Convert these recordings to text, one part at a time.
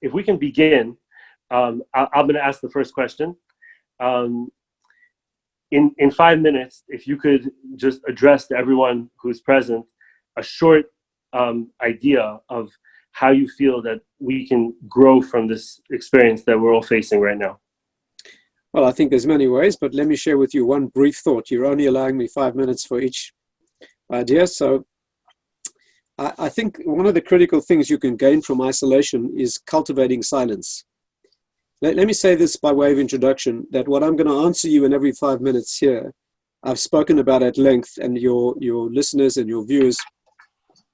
if we can begin, I'm going to ask the first question. In 5 minutes, if you could just address to everyone who's present a short idea of how you feel that we can grow from this experience that we're all facing right now. Well, I think there's many ways, but let me share with you one brief thought. You're only allowing me 5 minutes for each idea. So I think one of the critical things you can gain from isolation is cultivating silence. Let me say this by way of introduction, that what I'm going to answer you in every 5 minutes here, I've spoken about at length, and your listeners and your viewers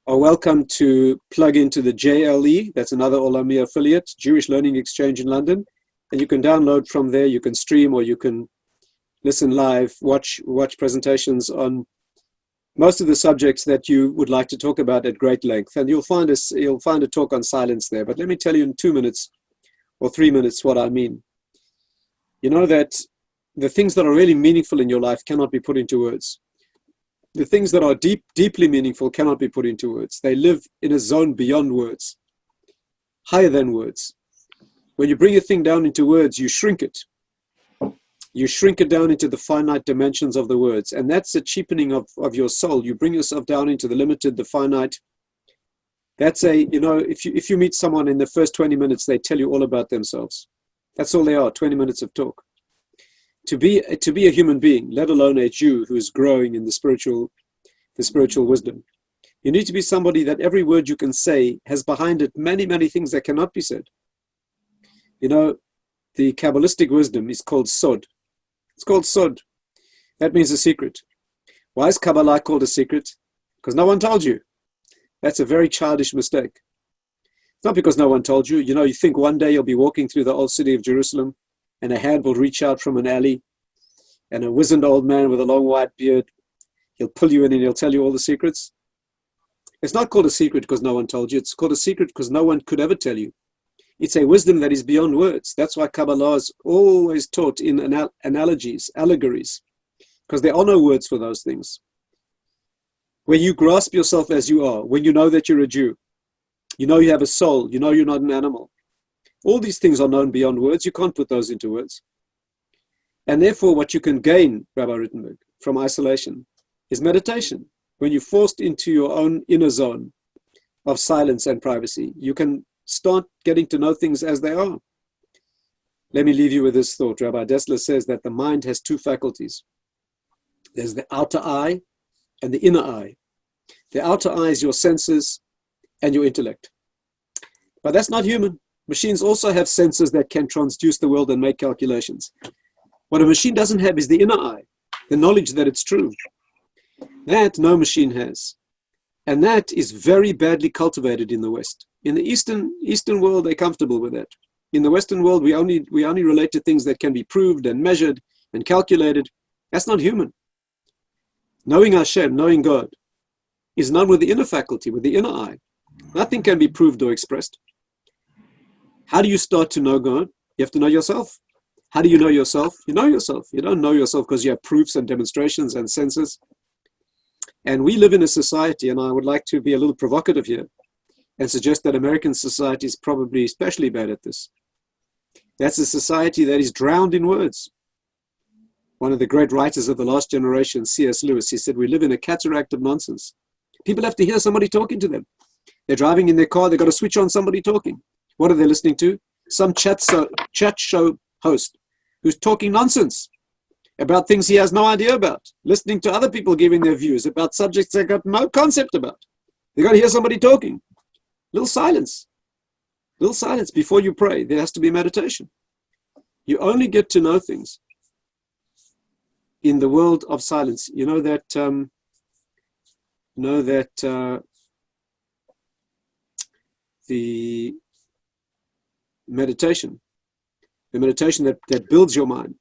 are welcome to plug into the JLE, that's another Olami affiliate, Jewish Learning Exchange in London, and you can download from there, you can stream, or you can listen live, watch presentations on most of the subjects that you would like to talk about at great length, and you'll find a talk on silence there. But let me tell you in 2 minutes or 3 minutes what I mean. You know that the things that are really meaningful in your life cannot be put into words. The things that are deeply meaningful cannot be put into words. They live in a zone beyond words, higher than words. When you bring a thing down into words, you shrink it. You shrink it down into the finite dimensions of the words. And that's a cheapening of your soul. You bring yourself down into the limited, the finite. That's if you meet someone in the first 20 minutes, they tell you all about themselves. That's all they are, 20 minutes of talk. To be a human being, let alone a Jew who is growing in the spiritual wisdom, you need to be somebody that every word you can say has behind it many, many things that cannot be said. You know, the Kabbalistic wisdom is called sod. It's called sod. That means a secret. Why is Kabbalah called a secret? Because no one told you. That's a very childish mistake. It's not because no one told you. You know, you think one day you'll be walking through the old city of Jerusalem, and a hand will reach out from an alley, and a wizened old man with a long white beard, he'll pull you in and he'll tell you all the secrets. It's not called a secret because no one told you. It's called a secret because no one could ever tell you. It's a wisdom that is beyond words. That's why Kabbalah is always taught in analogies, allegories, because there are no words for those things. When you grasp yourself as you are, when you know that you're a Jew, you know you have a soul, you know you're not an animal. All these things are known beyond words. You can't put those into words. And therefore, what you can gain, Rabbi Rittenberg, from isolation is meditation. When you're forced into your own inner zone of silence and privacy, you can start getting to know things as they are. Let me leave you with this thought. Rabbi Dessler says that the mind has two faculties. There's the outer eye and the inner eye. The outer eye is your senses and your intellect. But that's not human. Machines also have senses that can transduce the world and make calculations. What a machine doesn't have is the inner eye, the knowledge that it's true. That no machine has. And that is very badly cultivated in the West. In the Eastern world, they're comfortable with that. In the Western world, we only relate to things that can be proved and measured and calculated. That's not human. Knowing Hashem, knowing God, is known with the inner faculty, with the inner eye. Nothing can be proved or expressed. How do you start to know God? You have to know yourself. How do you know yourself? You know yourself. You don't know yourself because you have proofs and demonstrations and senses. And we live in a society, and I would like to be a little provocative here and suggest that American society is probably especially bad at this. That's a society that is drowned in words. One of the great writers of the last generation, C.S. Lewis, he said, we live in a cataract of nonsense. People have to hear somebody talking to them. They're driving in their car, they've got to switch on somebody talking. What are they listening to? Some chat show host who's talking nonsense about things he has no idea about, listening to other people giving their views about subjects they've got no concept about. They've got to hear somebody talking. Little silence before you pray. There has to be meditation. You only get to know things in the world of silence. You know that the meditation that builds your mind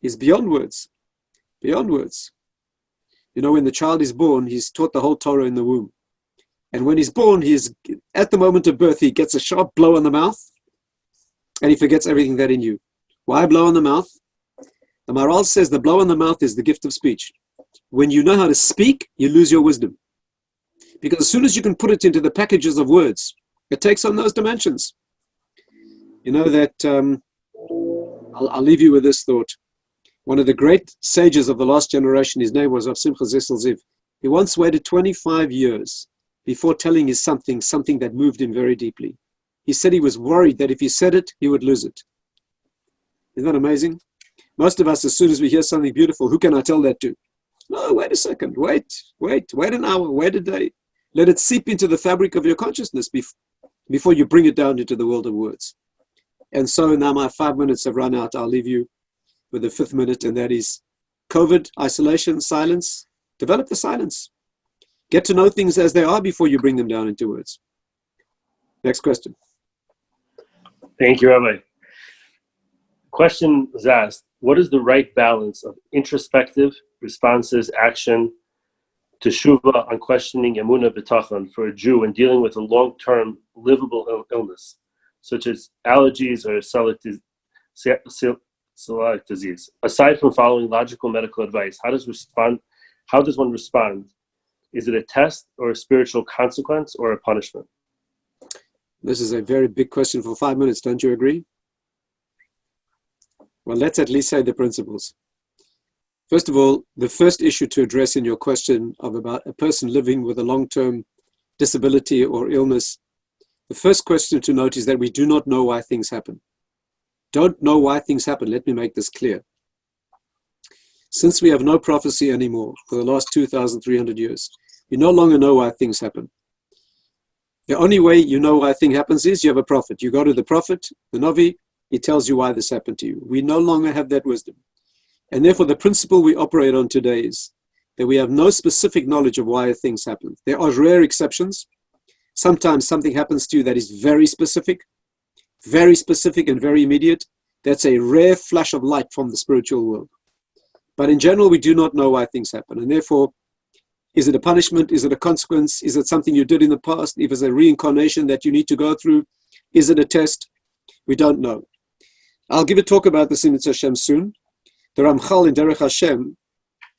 is beyond words. Beyond words. You know, when the child is born, he's taught the whole Torah in the womb. And when he's born, at the moment of birth, he gets a sharp blow on the mouth, and he forgets everything that he knew. Why blow on the mouth? The Maharal says the blow on the mouth is the gift of speech. When you know how to speak, you lose your wisdom. Because as soon as you can put it into the packages of words, it takes on those dimensions. You know that, I'll leave you with this thought. One of the great sages of the last generation, his name was Rav Simcha Zissel Ziv. He once waited 25 years before telling his something that moved him very deeply. He said he was worried that if he said it, he would lose it. Isn't that amazing? Most of us, as soon as we hear something beautiful, who can I tell that to? No, wait a second, wait an hour, wait a day. Let it seep into the fabric of your consciousness before you bring it down into the world of words. And so now my 5 minutes have run out. I'll leave you with the 5th minute, and that is COVID, isolation, silence. Develop the silence. Get to know things as they are before you bring them down into words. Next question. Thank you, Rabbi. Question was asked, what is the right balance of introspective responses, action, teshuvah, unquestioning emunah b'tachon for a Jew in dealing with a long-term livable illness, such as allergies or celiac disease? Aside from following logical medical advice, how does one respond? Is it a test or a spiritual consequence or a punishment? This is a very big question for 5 minutes, don't you agree? Well, let's at least say the principles. First of all, the first issue to address in your question of about a person living with a long-term disability or illness, the first question to note is that we do not know why things happen. Don't know why things happen. Let me make this clear. Since we have no prophecy anymore for the last 2,300 years, we no longer know why things happen. The only way you know why a thing happens is you have a prophet. You go to the prophet, the Navi, he tells you why this happened to you. We no longer have that wisdom. And therefore, the principle we operate on today is that we have no specific knowledge of why things happen. There are rare exceptions. Sometimes something happens to you that is very specific and very immediate. That's a rare flash of light from the spiritual world. But in general, we do not know why things happen. And therefore, is it a punishment? Is it a consequence? Is it something you did in the past? If it's a reincarnation that you need to go through, is it a test? We don't know. I'll give a talk about this in Mitzvah Hashem soon. The Ramchal in Derech Hashem,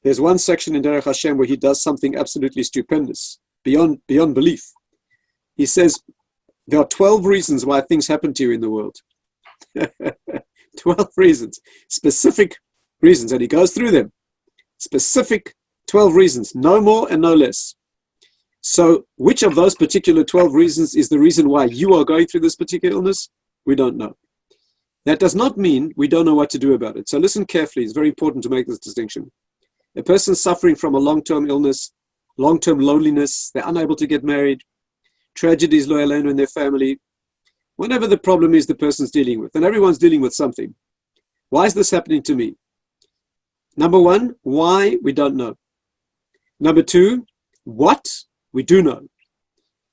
there's one section in Derech Hashem where he does something absolutely stupendous, beyond belief. He says, there are 12 reasons why things happen to you in the world. 12 reasons, specific reasons, and he goes through them. Specific 12 reasons, no more and no less. So which of those particular 12 reasons is the reason why you are going through this particular illness? We don't know. That does not mean we don't know what to do about it. So listen carefully. It's very important to make this distinction. A person suffering from a long-term illness, long-term loneliness, they're unable to get married, tragedies lo alone in their family, whatever the problem is the person's dealing with, and everyone's dealing with something. Why is this happening to me? Number one, why? We don't know. Number two, what? We do know.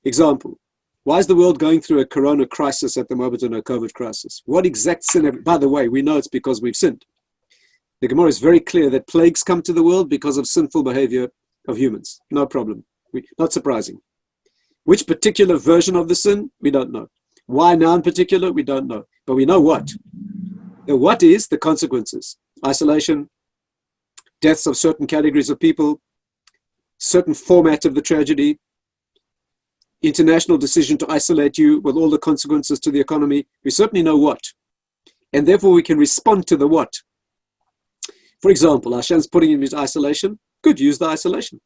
Example. Why is the world going through a corona crisis at the moment and a COVID crisis? What exact sin? By the way, we know it's because we've sinned. The Gemara is very clear that plagues come to the world because of sinful behavior of humans. No problem. Not surprising. Which particular version of the sin? We don't know. Why now in particular? We don't know. But we know what. The what is the consequences. Isolation, deaths of certain categories of people, certain format of the tragedy, international decision to isolate you with all the consequences to the economy. We certainly know what. And therefore we can respond to the what. For example, Hashem's putting you into isolation. Good, use the isolation.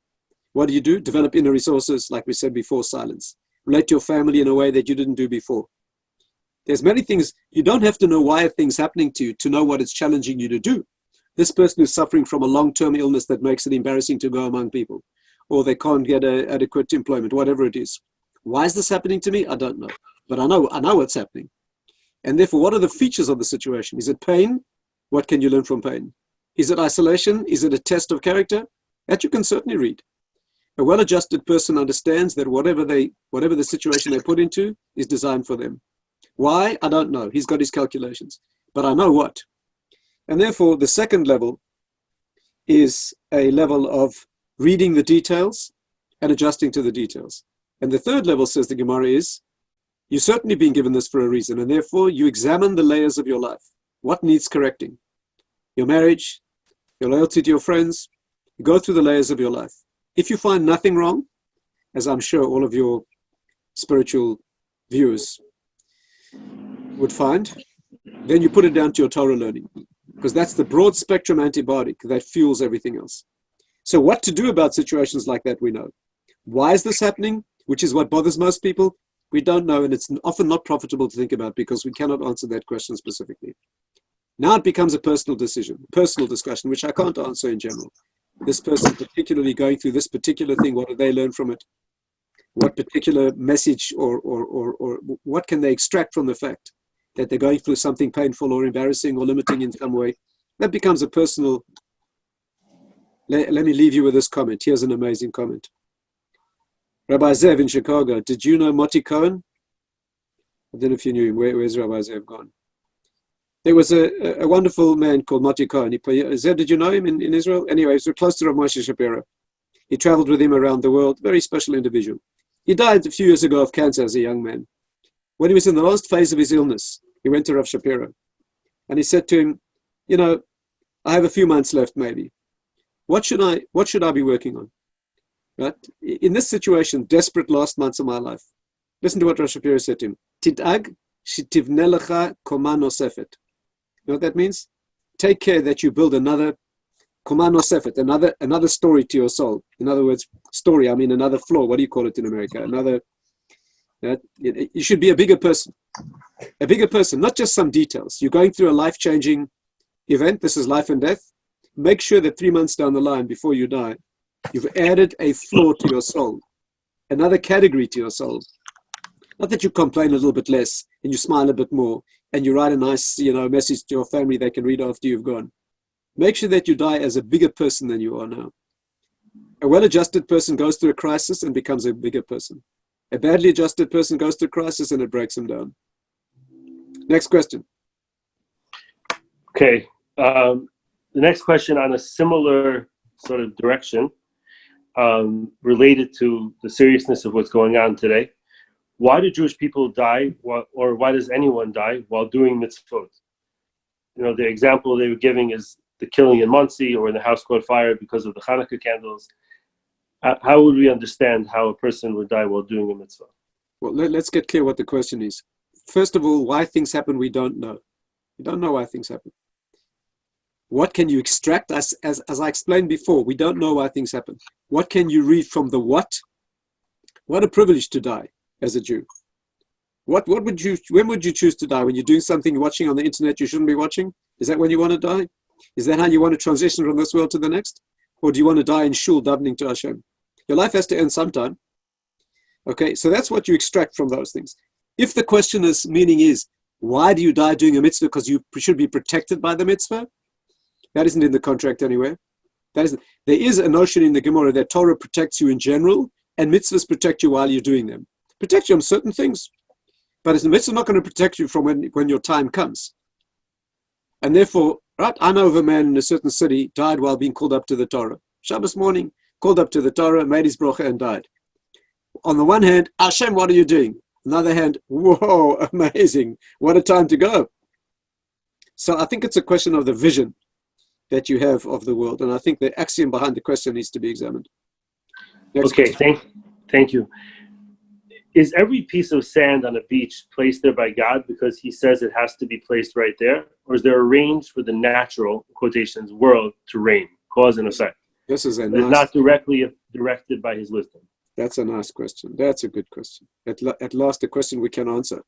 What do? Develop inner resources, like we said before, silence. Relate to your family in a way that you didn't do before. There's many things. You don't have to know why a thing's happening to you to know what it's challenging you to do. This person is suffering from a long-term illness that makes it embarrassing to go among people, or they can't get adequate employment, whatever it is. Why is this happening to me? I don't know. But I know what's happening. And therefore, what are the features of the situation? Is it pain? What can you learn from pain? Is it isolation? Is it a test of character? That you can certainly read. A well-adjusted person understands that whatever the situation they're put into is designed for them. Why? I don't know. He's got his calculations. But I know what. And therefore, the second level is a level of reading the details and adjusting to the details. And the third level, says the Gemara, is you've certainly been given this for a reason, and therefore you examine the layers of your life. What needs correcting? Your marriage, your loyalty to your friends. You go through the layers of your life. If you find nothing wrong, as I'm sure all of your spiritual viewers would find, then you put it down to your Torah learning, because that's the broad spectrum antibiotic that fuels everything else. So what to do about situations like that, we know. Why is this happening? Which is what bothers most people. We don't know, and it's often not profitable to think about because we cannot answer that question specifically. Now it becomes a personal decision, personal discussion, which I can't answer in general. This person particularly going through this particular thing, what do they learn from it? What particular message or what can they extract from the fact that they're going through something painful or embarrassing or limiting in some way? That becomes a personal. Let me leave you with this comment. Here's an amazing comment. Rabbi Zev in Chicago, did you know Moti Cohen? I don't know if you knew him. Where's Rabbi Zev gone? There was a wonderful man called Moti Cohen. Zev, did you know him in Israel? Anyway, he was close to Rav Moshe Shapiro. He traveled with him around the world. Very special individual. He died a few years ago of cancer as a young man. When he was in the last phase of his illness, he went to Rav Shapiro. And he said to him, you know, I have a few months left maybe. What should I be working on? Right? In this situation, desperate last months of my life, listen to what Rav Shapiro said to him. Tid'ag shetivne lecha koma nosefet. You know what that means? Take care that you build another koma nosefet, another story to your soul. In other words, story, I mean another floor. What do you call it in America? You should be a bigger person. A bigger person, not just some details. You're going through a life-changing event. This is life and death. Make sure that 3 months down the line, before you die, you've added a floor to your soul, another category to your soul. Not that you complain a little bit less and you smile a bit more and you write a nice, message to your family they can read after you've gone. Make sure that you die as a bigger person than you are now. A well-adjusted person goes through a crisis and becomes a bigger person. A badly adjusted person goes through a crisis and it breaks him down. Next question. Okay. The next question on a similar sort of direction, related to the seriousness of what's going on today. Why do Jewish people die, or why does anyone die while doing mitzvot? The example they were giving is the killing in Muncie or in the house caught fire because of the Hanukkah candles. How would we understand how a person would die while doing a mitzvah? Well, let's get clear what the question is. First of all, why things happen, we don't know. We don't know why things happen. What can you extract? As I explained before, we don't know why things happen. What can you read from the what? What a privilege to die as a Jew. When would you choose to die? When you're doing something, you're watching on the internet you shouldn't be watching? Is that when you want to die? Is that how you want to transition from this world to the next? Or do you want to die in shul davening to Hashem? Your life has to end sometime. Okay, so that's what you extract from those things. If the question meaning is, why do you die doing a mitzvah? Because you should be protected by the mitzvah? That isn't in the contract anywhere. There is a notion in the Gemara that Torah protects you in general and mitzvahs protect you while you're doing them. Protect you on certain things. But the mitzvah is not going to protect you from when your time comes. And therefore, right, I know of a man in a certain city died while being called up to the Torah. Shabbos morning, called up to the Torah, made his bracha and died. On the one hand, Hashem, what are you doing? On the other hand, whoa, amazing. What a time to go. So I think it's a question of the vision that you have of the world. And I think the axiom behind the question needs to be examined. Next okay, question. thank you. Is every piece of sand on a beach placed there by God because he says it has to be placed right there? Or is there a range for the natural, quotations, world to reign, cause and effect? This is not directly directed by his wisdom. That's a nice question. That's a good question. At last, a question we can answer.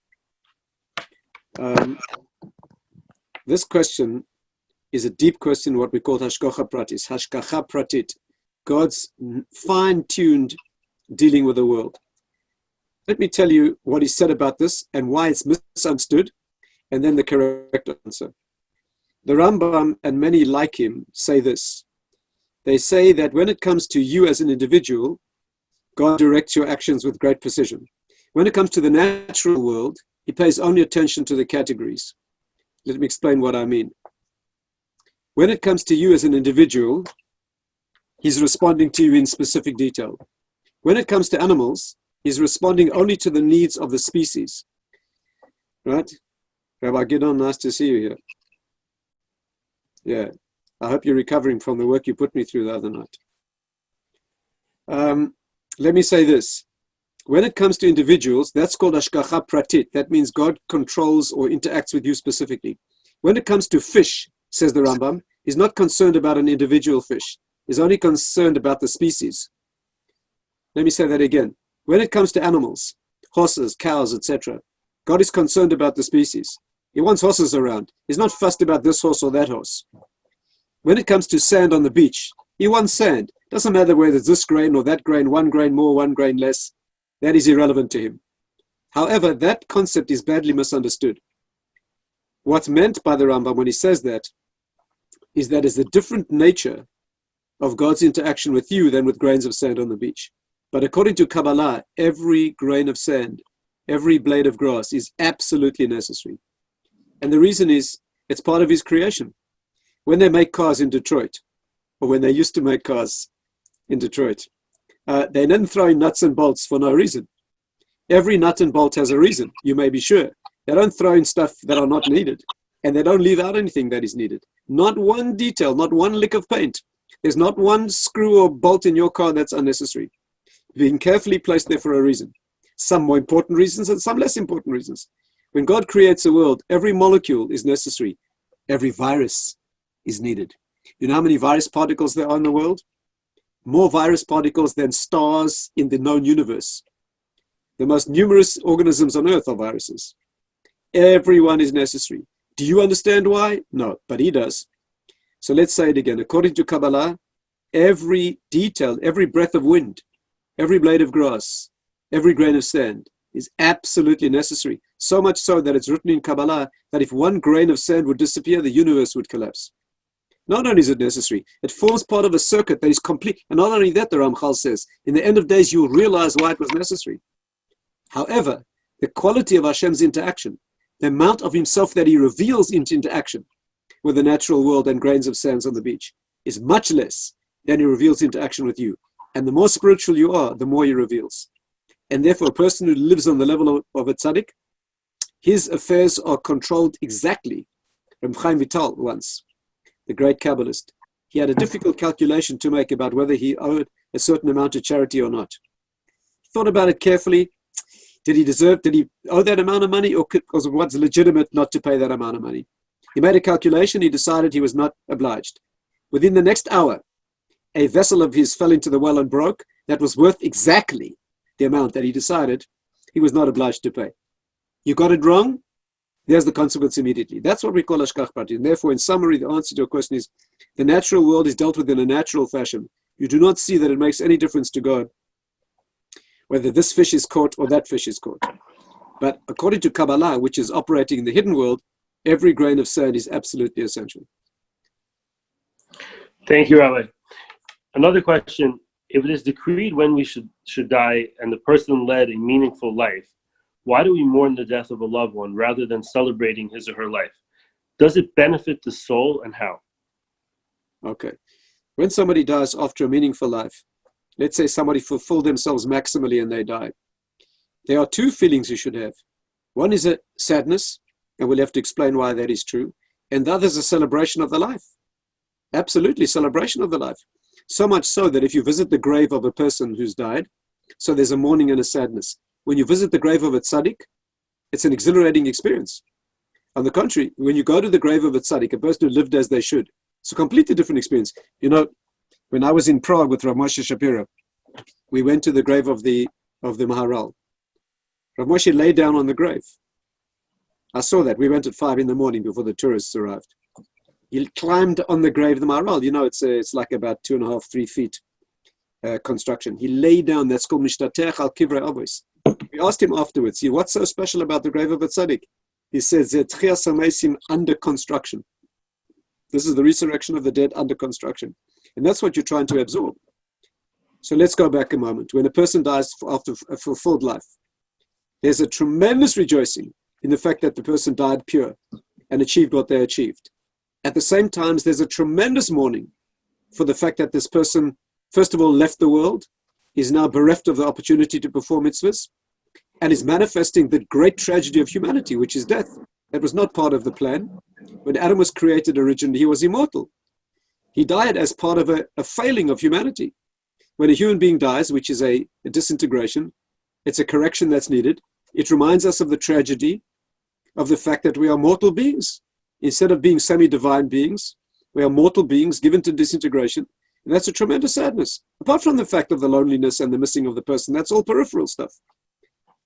This question is a deep question, what we call hashgacha pratis, hashgacha pratit, God's fine-tuned dealing with the world. Let me tell you what he said about this and why it's misunderstood, and then the correct answer. The Rambam and many like him say this. They say that when it comes to you as an individual, God directs your actions with great precision. When it comes to the natural world, he pays only attention to the categories. Let me explain what I mean. When it comes to you as an individual, he's responding to you in specific detail. When it comes to animals, he's responding only to the needs of the species. Right? Rabbi Gidon, nice to see you here. Yeah, I hope you're recovering from the work you put me through the other night. Let me say this. When it comes to individuals, that's called hashgacha pratit. That means God controls or interacts with you specifically. When it comes to fish, says the Rambam, he's not concerned about an individual fish. He's only concerned about the species. Let me say that again. When it comes to animals, horses, cows, etc., God is concerned about the species. He wants horses around. He's not fussed about this horse or that horse. When it comes to sand on the beach, he wants sand. Doesn't matter whether it's this grain or that grain, 1 grain more, 1 grain less. That is irrelevant to him. However, that concept is badly misunderstood. What's meant by the Rambam when he says that is that it's a different nature of God's interaction with you than with grains of sand on the beach. But according to Kabbalah, every grain of sand, every blade of grass is absolutely necessary. And the reason is, it's part of his creation. When they make cars in Detroit, or when they used to make cars in Detroit, they didn't throw in nuts and bolts for no reason. Every nut and bolt has a reason, you may be sure. They don't throw in stuff that are not needed. And they don't leave out anything that is needed. Not one detail, not one lick of paint. There's not one screw or bolt in your car that's unnecessary. Being carefully placed there for a reason. Some more important reasons and some less important reasons. When God creates a world, every molecule is necessary. Every virus is needed. You know how many virus particles there are in the world? More virus particles than stars in the known universe. The most numerous organisms on Earth are viruses. Everyone is necessary. Do you understand why? No, but he does. So let's say it again. According to Kabbalah, every detail, every breath of wind, every blade of grass, every grain of sand is absolutely necessary. So much so that it's written in Kabbalah that if 1 grain of sand would disappear, the universe would collapse. Not only is it necessary, it forms part of a circuit that is complete. And not only that, the Ramchal says, in the end of days, you will realize why it was necessary. However, the quality of Hashem's interaction, the amount of himself that he reveals into interaction with the natural world and grains of sands on the beach is much less than he reveals interaction with you. And the more spiritual you are, the more he reveals. And therefore, a person who lives on the level of a tzaddik, his affairs are controlled exactly. Reb Chaim Vital once, the great Kabbalist, he had a difficult calculation to make about whether he owed a certain amount of charity or not. He thought about it carefully. Did he owe that amount of money, or was it what's legitimate not to pay that amount of money? He made a calculation, he decided he was not obliged. Within the next hour, a vessel of his fell into the well and broke that was worth exactly the amount that he decided he was not obliged to pay. You got it wrong, there's the consequence immediately. That's what we call hashgach pratit. And therefore, in summary, the answer to your question is, the natural world is dealt with in a natural fashion. You do not see that it makes any difference to God whether this fish is caught or that fish is caught. But according to Kabbalah, which is operating in the hidden world, every grain of sand is absolutely essential. Thank you, Rabbi. Another question: if it is decreed when we should die and the person led a meaningful life, why do we mourn the death of a loved one rather than celebrating his or her life? Does it benefit the soul, and how? Okay. When somebody dies after a meaningful life, let's say somebody fulfilled themselves maximally and they died, there are 2 feelings you should have. One is a sadness, and we'll have to explain why that is true. And the other is a celebration of the life. Absolutely, celebration of the life. So much so that if you visit the grave of a person who's died, so there's a mourning and a sadness. When you visit the grave of a tzaddik, it's an exhilarating experience. On the contrary, when you go to the grave of a tzaddik, a person who lived as they should, it's a completely different experience. You know, when I was in Prague with Rav Moshe Shapiro, we went to the grave of the Maharal. Rav Moshe lay down on the grave. I saw that. We went at 5 a.m. before the tourists arrived. He climbed on the grave of the Maharal. You know, it's like about 2.5, 3 feet construction. He lay down. That's called Mishtatech al Kivrei Avos. We asked him afterwards, what's so special about the grave of a tzaddik? He says, Tchias HaMeisim under construction. This is the resurrection of the dead under construction. And that's what you're trying to absorb. So let's go back a moment. When a person dies after a fulfilled life, there's a tremendous rejoicing in the fact that the person died pure and achieved what they achieved. At the same time, there's a tremendous mourning for the fact that this person, first of all, left the world, is now bereft of the opportunity to perform mitzvahs, and is manifesting the great tragedy of humanity, which is death. That was not part of the plan. When Adam was created originally, he was immortal. He died as part of a failing of humanity. When a human being dies, which is a disintegration, It's a correction that's needed. It reminds us of the tragedy of the fact that we are mortal beings. Instead of being semi-divine beings, we are mortal beings given to disintegration. And that's a tremendous sadness. Apart from the fact of the loneliness and the missing of the person, that's all peripheral stuff.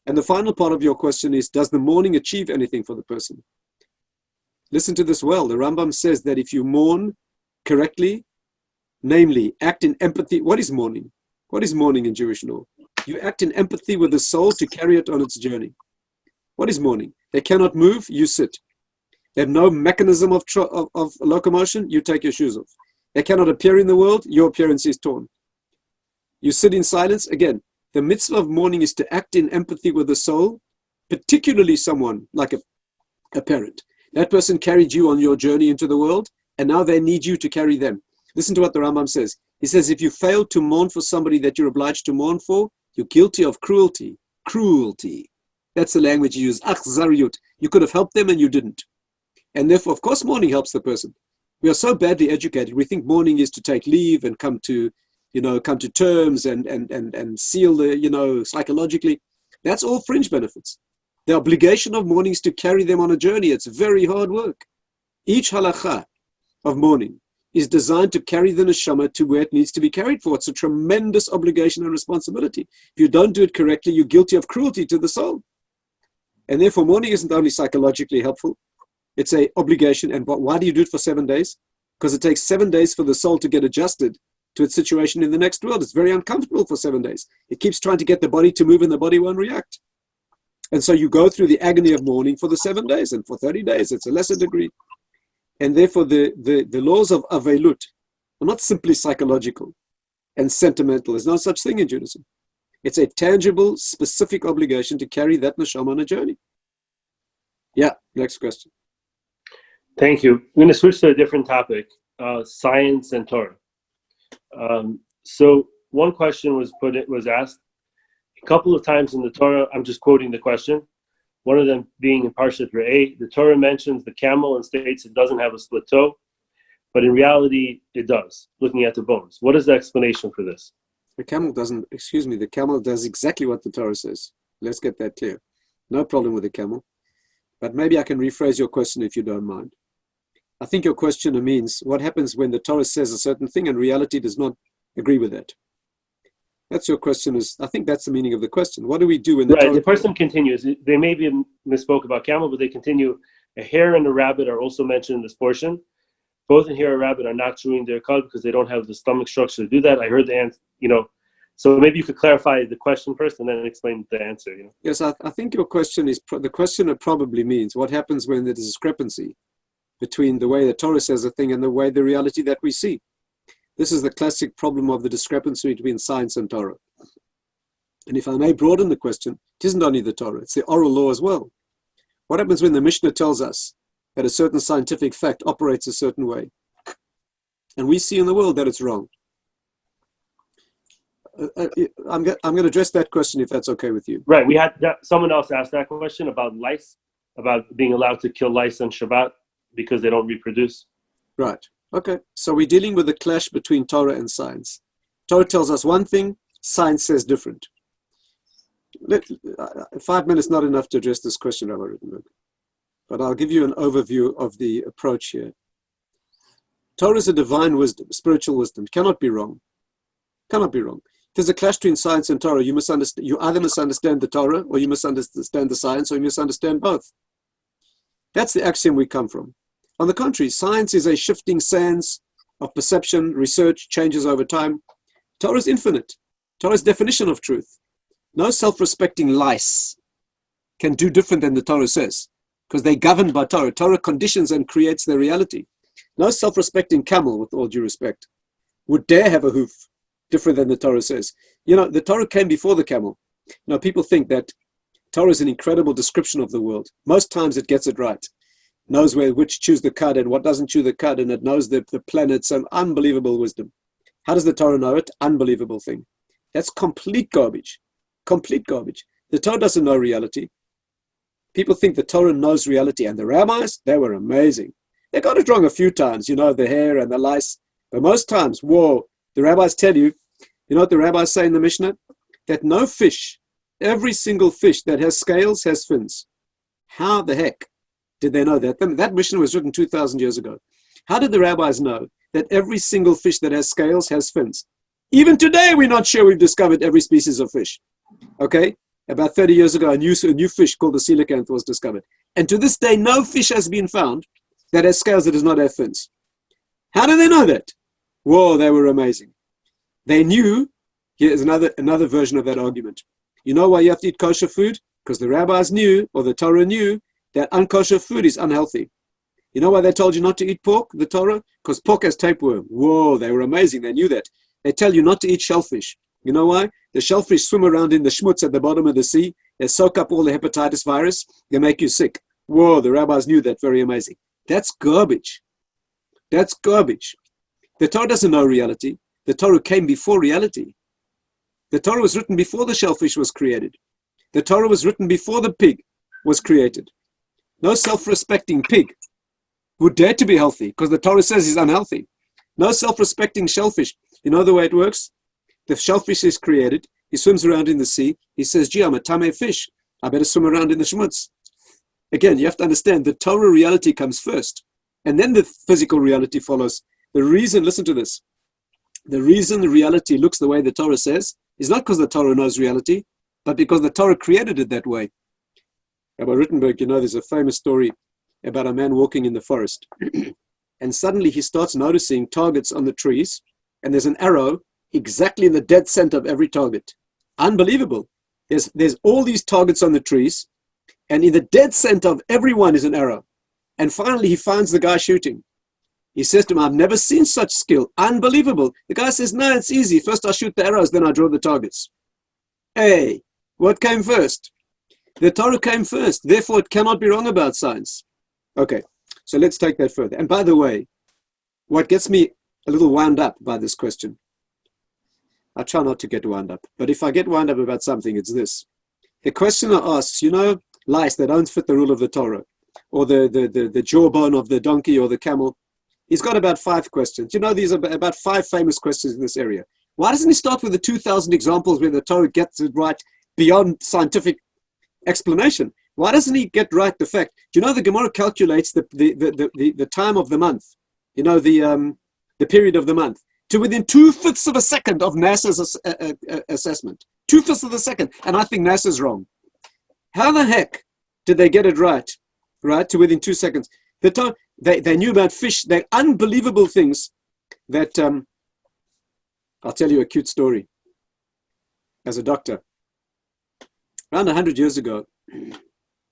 And the final part of your question is, does the mourning achieve anything for the person? Listen to this well. The Rambam says that if you mourn correctly, namely, act in empathy. What is mourning? What is mourning in Jewish law? You act in empathy with the soul to carry it on its journey. What is mourning? They cannot move, you sit. They have no mechanism of locomotion, you take your shoes off. They cannot appear in the world, your appearance is torn. You sit in silence. Again, the mitzvah of mourning is to act in empathy with the soul, particularly someone like a parent. That person carried you on your journey into the world, and now they need you to carry them. Listen to what the Rambam says. He says, if you fail to mourn for somebody that you're obliged to mourn for, you're guilty of cruelty. Cruelty. That's the language you use. Achzariyut. You could have helped them and you didn't. And therefore, of course, mourning helps the person. We are so badly educated. We think mourning is to take leave and come to terms and seal the, psychologically. That's all fringe benefits. The obligation of mourning is to carry them on a journey. It's very hard work. Each halakha of mourning is designed to carry the neshama to where it needs to be carried for. It's a tremendous obligation and responsibility. If you don't do it correctly, you're guilty of cruelty to the soul. And therefore, mourning isn't only psychologically helpful, it's an obligation. And why do you do it for 7 days? Because it takes 7 days for the soul to get adjusted to its situation in the next world. It's very uncomfortable for 7 days. It keeps trying to get the body to move and the body won't react. And so you go through the agony of mourning for the 7 days, and for 30 days, it's a lesser degree. And therefore, the laws of Avelut are not simply psychological and sentimental. There's no such thing in Judaism. It's a tangible, specific obligation to carry that neshama on a journey. Yeah, next question. Thank you. I'm going to switch to a different topic, science and Torah. So one question was asked a couple of times in the Torah. I'm just quoting the question. One of them being in Parshat Re'eh, the Torah mentions the camel and states it doesn't have a split toe, but in reality it does, looking at the bones. What is the explanation for this? The camel does exactly what the Torah says. Let's get that clear. No problem with the camel. But maybe I can rephrase your question if you don't mind. I think your question means what happens when the Torah says a certain thing and reality does not agree with that. That's your question. I think that's the meaning of the question. What do we do when the Torah... The person continues. They maybe misspoke about camel, but they continue. A hare and a rabbit are also mentioned in this portion. Both a hare and a rabbit are not chewing their cud because they don't have the stomach structure to do that. I heard the answer, So maybe you could clarify the question first and then explain the answer. Yes, I think your question is, the questioner probably means what happens when there's a discrepancy between the way the Torah says a thing and the way the reality that we see. This is the classic problem of the discrepancy between science and Torah. And if I may broaden the question, it isn't only the Torah, it's the oral law as well. What happens when the Mishnah tells us that a certain scientific fact operates a certain way, and we see in the world that it's wrong? I'm going to address that question if that's okay with you. Right. We had someone else asked that question about lice, about being allowed to kill lice on Shabbat because they don't reproduce. Right. Okay. So we're dealing with a clash between Torah and science. Torah tells us one thing, science says different. 5 minutes not enough to address this question, Rabbi Rittenberg. But I'll give you an overview of the approach here. Torah is a divine wisdom, spiritual wisdom. Cannot be wrong. Cannot be wrong. If there's a clash between science and Torah, you either misunderstand the Torah, or you misunderstand the science, or you misunderstand both. That's the axiom we come from. On the contrary, science is a shifting sands of perception, research, changes over time. Torah is infinite. Torah's definition of truth. No self-respecting lice can do different than the Torah says, because they're governed by Torah. Torah conditions and creates their reality. No self-respecting camel, with all due respect, would dare have a hoof different than the Torah says. The Torah came before the camel. People think that Torah is an incredible description of the world. Most times it gets it right. Knows which chews the cud and what doesn't chew the cud, and it knows the planets, and unbelievable wisdom. How does the Torah know it? Unbelievable thing. That's complete garbage. Complete garbage. The Torah doesn't know reality. People think the Torah knows reality, and the rabbis, they were amazing. They got it wrong a few times, the hair and the lice. But most times, the rabbis tell you, what the rabbis say in the Mishnah? That no fish Every single fish that has scales has fins. How the heck did they know that? That Mishnah was written 2,000 years ago. How did the rabbis know that every single fish that has scales has fins? Even today, we're not sure we've discovered every species of fish. Okay? About 30 years ago, a new fish called the coelacanth was discovered. And to this day, no fish has been found that has scales that does not have fins. How do they know that? Whoa, they were amazing. They knew, here's another version of that argument. You know why you have to eat kosher food? Because the rabbis knew, or the Torah knew, that unkosher food is unhealthy. You know why they told you not to eat pork, the Torah? Because pork has tapeworm. Whoa, they were amazing. They knew that. They tell you not to eat shellfish. You know why? The shellfish swim around in the schmutz at the bottom of the sea. They soak up all the hepatitis virus. They make you sick. Whoa, the rabbis knew that. Very amazing. That's garbage. That's garbage. The Torah doesn't know reality. The Torah came before reality. The Torah was written before the shellfish was created. The Torah was written before the pig was created. No self-respecting pig would dare to be healthy because the Torah says he's unhealthy. No self-respecting shellfish. You know the way it works? The shellfish is created. He swims around in the sea. He says, gee, I'm a tameh fish. I better swim around in the schmutz. Again, you have to understand the Torah reality comes first. And then the physical reality follows. The reason, listen to this. The reason the reality looks the way the Torah says is not because the Torah knows reality, but because the Torah created it that way. Rabbi Rittenberg, you know, there's a famous story about a man walking in the forest. And suddenly he starts noticing targets on the trees, and there's an arrow exactly in the dead center of every target. Unbelievable. There's all these targets on the trees, and in the dead center of every one is an arrow. And finally he finds the guy shooting. He says to him, I've never seen such skill. Unbelievable. The guy says, no, it's easy. First I shoot the arrows, then I draw the targets. Hey, what came first? The Torah came first. Therefore, it cannot be wrong about science. Okay, so let's take that further. And by the way, what gets me a little wound up by this question, I try not to get wound up, but if I get wound up about something, it's this. The questioner asks, you know, lice that don't fit the rule of the Torah, or the jawbone of the donkey or the camel. He's got about 5 questions. You know, these are about 5 famous questions in this area. Why doesn't he start with the 2,000 examples where the Torah gets it right beyond scientific explanation? Why doesn't he get right the fact? Do you know the Gemara calculates the time of the month? You know, the period of the month to within 2/5 of a second of NASA's assessment. 2/5 of a second. And I think NASA's wrong. How the heck did they get it right? Right, to within 2 seconds. They knew about fish. They're unbelievable things that, I'll tell you a cute story. As a doctor, around 100 years ago,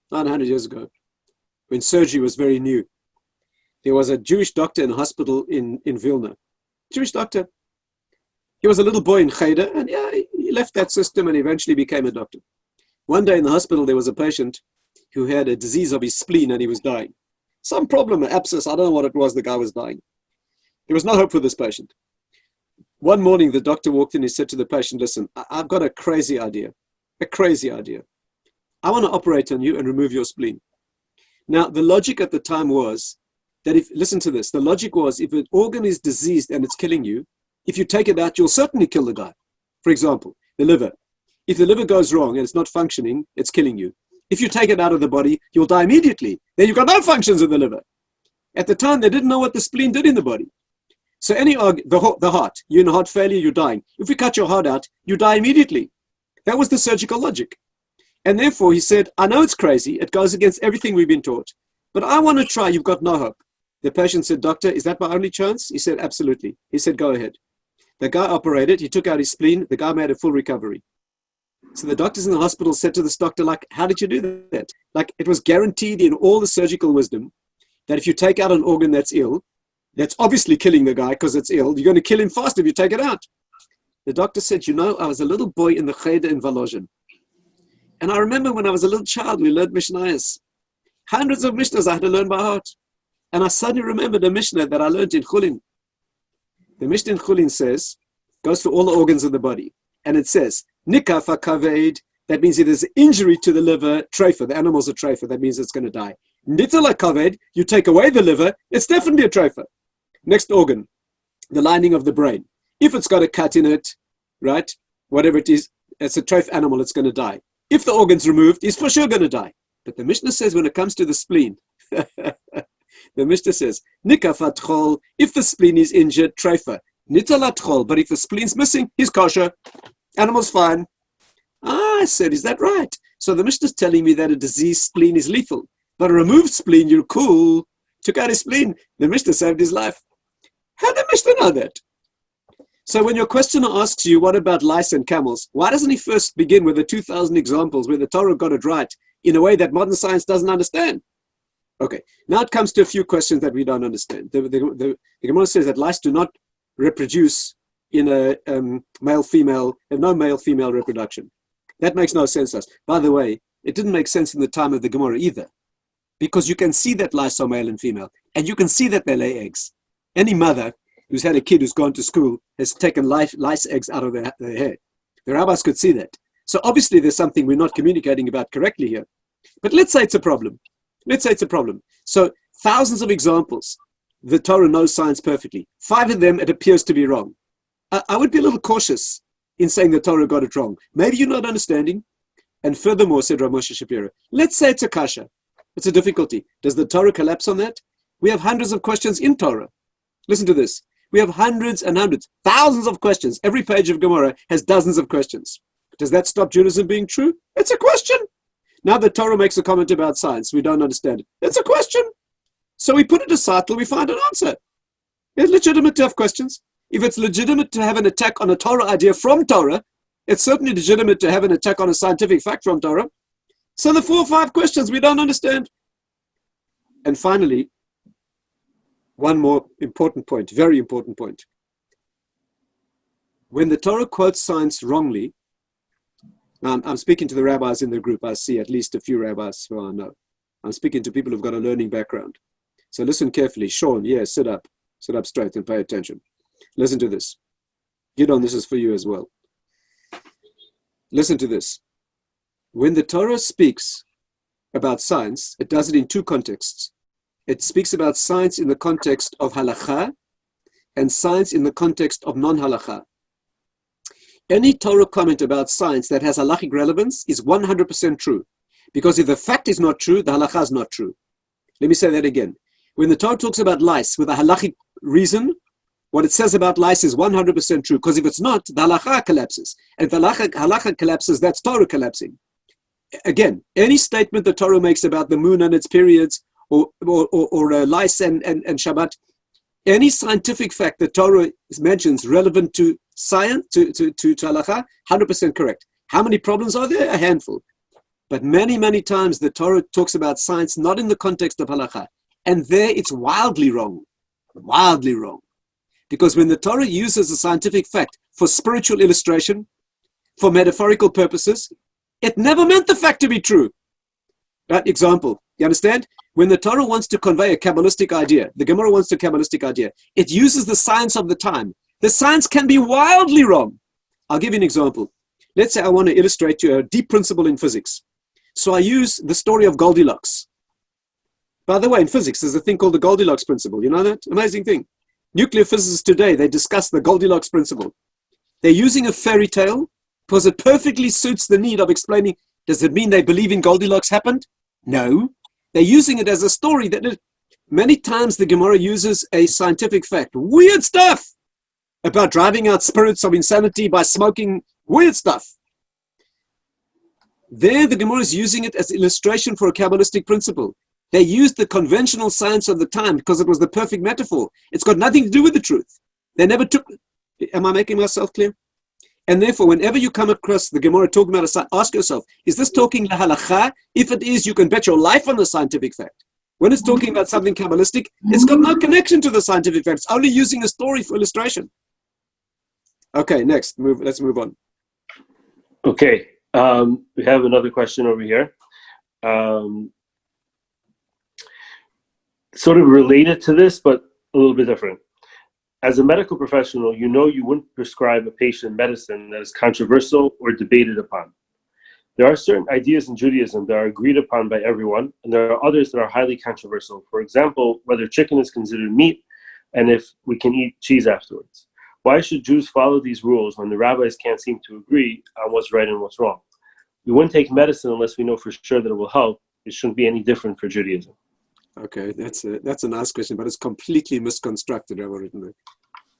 when surgery was very new, there was a Jewish doctor in a hospital in Vilna. Jewish doctor. He was a little boy in Cheder, and yeah, he left that system and eventually became a doctor. One day in the hospital, there was a patient who had a disease of his spleen and he was dying. Some problem, an abscess, I don't know what it was, the guy was dying. There was no hope for this patient. One morning, the doctor walked in, he said to the patient, listen, I've got a crazy idea. I want to operate on you and remove your spleen. Now, the logic at the time was that listen to this, the logic was if an organ is diseased and it's killing you, if you take it out, you'll certainly kill the guy. For example, the liver. If the liver goes wrong and it's not functioning, it's killing you. If you take it out of the body, you'll die immediately. Then you've got no functions in the liver. At the time, they didn't know what the spleen did in the body. So the heart, you're in heart failure, you're dying. If we cut your heart out, you die immediately. That was the surgical logic. And therefore, he said, I know it's crazy. It goes against everything we've been taught. But I want to try. You've got no hope. The patient said, doctor, is that my only chance? He said, absolutely. He said, go ahead. The guy operated. He took out his spleen. The guy made a full recovery. So the doctors in the hospital said to this doctor, like, how did you do that? Like, it was guaranteed in all the surgical wisdom that if you take out an organ that's ill, that's obviously killing the guy because it's ill, you're going to kill him fast if you take it out. The doctor said, you know, I was a little boy in the Cheder in Volozhin. And I remember when I was a little child, we learned Mishnayos. Hundreds of Mishnahs I had to learn by heart. And I suddenly remembered a Mishnah that I learned in Chulin. The Mishnah in Chulin says, goes to all the organs of the body. And it says, Nikaf HaKaved, that means if there's an injury to the liver, treifa, the animal's a treifa, that means it's going to die. Nital HaKaved, you take away the liver, it's definitely a treifa. Next organ, the lining of the brain. If it's got a cut in it, right, whatever it is, it's a treif animal, it's going to die. If the organ's removed, he's for sure going to die. But the Mishnah says when it comes to the spleen, the Mishnah says, Nikafat chol, if the spleen is injured, treifa. Nitalat chol, but if the spleen's missing, he's kosher. Animal's fine. I said, is that right? So the Mishnah is telling me that a diseased spleen is lethal. But a removed spleen, you're cool. Took out his spleen. The Mishnah saved his life. How did the Mishnah know that? So when your questioner asks you, what about lice and camels? Why doesn't he first begin with the 2,000 examples where the Torah got it right in a way that modern science doesn't understand? Okay, now it comes to a few questions that we don't understand. The Gemara says that lice do not reproduce in a male-female, no male-female reproduction. That makes no sense to us. By the way, it didn't make sense in the time of the Gemara either, because you can see that lice are male and female, and you can see that they lay eggs. Any mother who's had a kid who's gone to school has taken lice eggs out of their hair. The rabbis could see that. So obviously there's something we're not communicating about correctly here. But let's say it's a problem. Let's say it's a problem. So thousands of examples. The Torah knows science perfectly. 5 of them, it appears to be wrong. I would be a little cautious in saying the Torah got it wrong. Maybe you're not understanding. And furthermore, said Rav Moshe Shapiro, let's say it's a kasha. It's a difficulty. Does the Torah collapse on that? We have hundreds of questions in Torah. Listen to this. We have hundreds and hundreds, thousands of questions. Every page of Gemara has dozens of questions. Does that stop Judaism being true? It's a question. Now the Torah makes a comment about science. We don't understand it. It's a question. So we put it aside till we find an answer. It's legitimate to have questions. If it's legitimate to have an attack on a Torah idea from Torah, it's certainly legitimate to have an attack on a scientific fact from Torah. So the 4 or 5 questions we don't understand. And finally, one more important point, very important point. When the Torah quotes science wrongly, I'm speaking to the rabbis in the group. I see at least a few rabbis who I know. I'm speaking to people who've got a learning background. So listen carefully. Sean, yes, sit up straight and pay attention. Listen to this. Gidon, this is for you as well. Listen to this. When the Torah speaks about science, it does it in 2 contexts. It speaks about science in the context of halakha and science in the context of non-halakha. Any Torah comment about science that has halachic relevance is 100% true. Because if the fact is not true, the halakha is not true. Let me say that again. When the Torah talks about lice with a halachic reason, what it says about lice is 100% true. Because if it's not, the halakha collapses. And if the halakha collapses, that's Torah collapsing. Again, any statement the Torah makes about the moon and its periods, or lice and Shabbat, any scientific fact that Torah mentions relevant to science, to halakha, 100% correct. How many problems are there? A handful. But many, many times the Torah talks about science not in the context of halakha. And there it's wildly wrong. Wildly wrong. Because when the Torah uses a scientific fact for spiritual illustration, for metaphorical purposes, it never meant the fact to be true. That example, you understand? When the Torah wants to convey a Kabbalistic idea, the Gemara wants a Kabbalistic idea, it uses the science of the time. The science can be wildly wrong. I'll give you an example. Let's say I want to illustrate to you a deep principle in physics. So I use the story of Goldilocks. By the way, in physics, there's a thing called the Goldilocks principle. You know that? Amazing thing. Nuclear physicists today, they discuss the Goldilocks principle. They're using a fairy tale because it perfectly suits the need of explaining, does it mean they believe in Goldilocks happened? No. They're using it as a story that many times the Gemara uses a scientific fact. Weird stuff about driving out spirits of insanity by smoking. Weird stuff. There the Gemara is using it as illustration for a Kabbalistic principle. They used the conventional science of the time because it was the perfect metaphor. It's got nothing to do with the truth. They never took... Am I making myself clear? And therefore, whenever you come across the Gemara talking about a science, ask yourself, is this talking la halakha? If it is, you can bet your life on the scientific fact. When it's talking about something Kabbalistic, it's got no connection to the scientific fact. It's only using a story for illustration. Okay, next. Let's move on. Okay. We have another question over here. Sort of related to this, but a little bit different. As a medical professional, you know you wouldn't prescribe a patient medicine that is controversial or debated upon. There are certain ideas in Judaism that are agreed upon by everyone, and there are others that are highly controversial. For example, whether chicken is considered meat, and if we can eat cheese afterwards. Why should Jews follow these rules when the rabbis can't seem to agree on what's right and what's wrong? we wouldn't take medicine unless we know for sure that it will help. It shouldn't be any different for Judaism. Okay, that's a nice question, but it's completely misconstructed, Rabbi Rittenberg.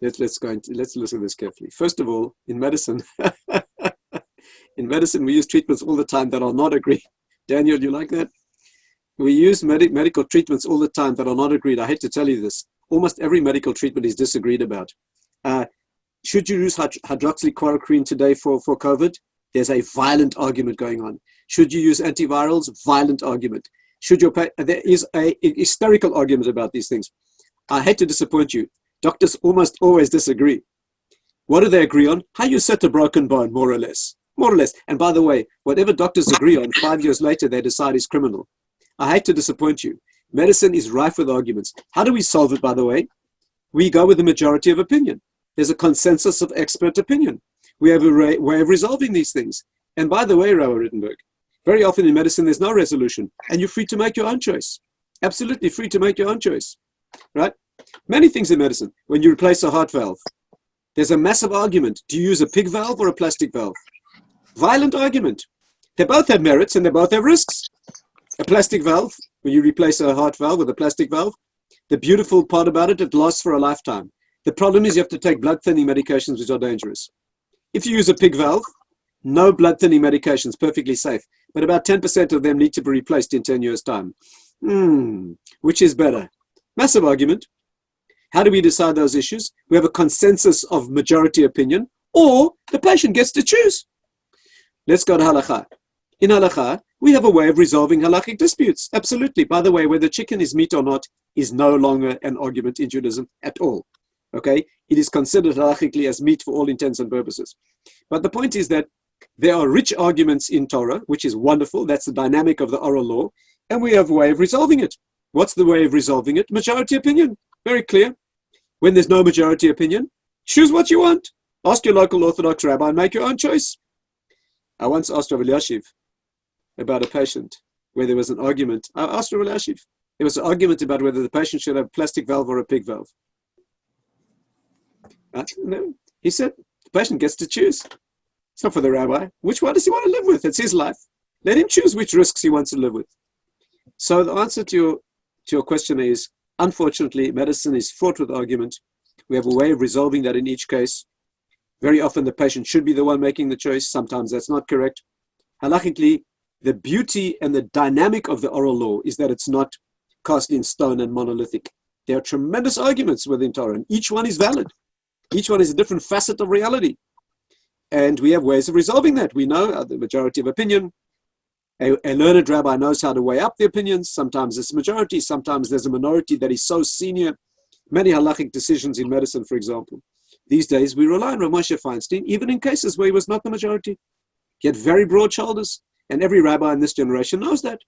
Let's listen to this carefully. First of all, in medicine, we use treatments all the time that are not agreed. Daniel, do you like that? We use medical treatments all the time that are not agreed. I hate to tell you this. Almost every medical treatment is disagreed about. Should you use hydroxychloroquine today for COVID? There's a violent argument going on. Should you use antivirals? Violent argument. There is a hysterical argument about these things. I hate to disappoint you. Doctors almost always disagree. What do they agree on? How you set a broken bone, more or less. More or less. And by the way, whatever doctors agree on, 5 years later, they decide is criminal. I hate to disappoint you. Medicine is rife with arguments. How do we solve it, by the way? We go with the majority of opinion. There's a consensus of expert opinion. We have a way of resolving these things. And by the way, Rabbi Rittenberg, very often in medicine, there's no resolution. And you're free to make your own choice. Absolutely free to make your own choice. Right? Many things in medicine. When you replace a heart valve, there's a massive argument. Do you use a pig valve or a plastic valve? Violent argument. They both have merits and they both have risks. A plastic valve, when you replace a heart valve with a plastic valve, the beautiful part about it, it lasts for a lifetime. The problem is you have to take blood thinning medications which are dangerous. If you use a pig valve, no blood thinning medications, perfectly safe. But about 10% of them need to be replaced in 10 years' time. Which is better? Massive argument. How do we decide those issues? We have a consensus of majority opinion, or the patient gets to choose. Let's go to halakha. In halakha, we have a way of resolving halakhic disputes. Absolutely. By the way, whether chicken is meat or not is no longer an argument in Judaism at all. Okay? It is considered halachically as meat for all intents and purposes. But the point is that there are rich arguments in Torah, which is wonderful. That's the dynamic of the oral law. And we have a way of resolving it. What's the way of resolving it? Majority opinion. Very clear. When there's no majority opinion, choose what you want. Ask your local Orthodox rabbi and make your own choice. I once asked Rav Eliashiv about a patient where there was an argument. I asked Rav Eliashiv. There was an argument about whether the patient should have a plastic valve or a pig valve. He said, the patient gets to choose. It's not for the rabbi. Which one does he want to live with? It's his life. Let him choose which risks he wants to live with. So the answer to your question is, unfortunately, medicine is fraught with argument. We have a way of resolving that in each case. Very often the patient should be the one making the choice. Sometimes that's not correct. Halachically, the beauty and the dynamic of the oral law is that it's not cast in stone and monolithic. There are tremendous arguments within Torah, and each one is valid. Each one is a different facet of reality. And we have ways of resolving that. We know the majority of opinion. A learned rabbi knows how to weigh up the opinions. Sometimes it's a majority. Sometimes there's a minority that is so senior. Many halachic decisions in medicine, for example. These days, we rely on Rav Moshe Feinstein, even in cases where he was not the majority. He had very broad shoulders, and every rabbi in this generation knows that.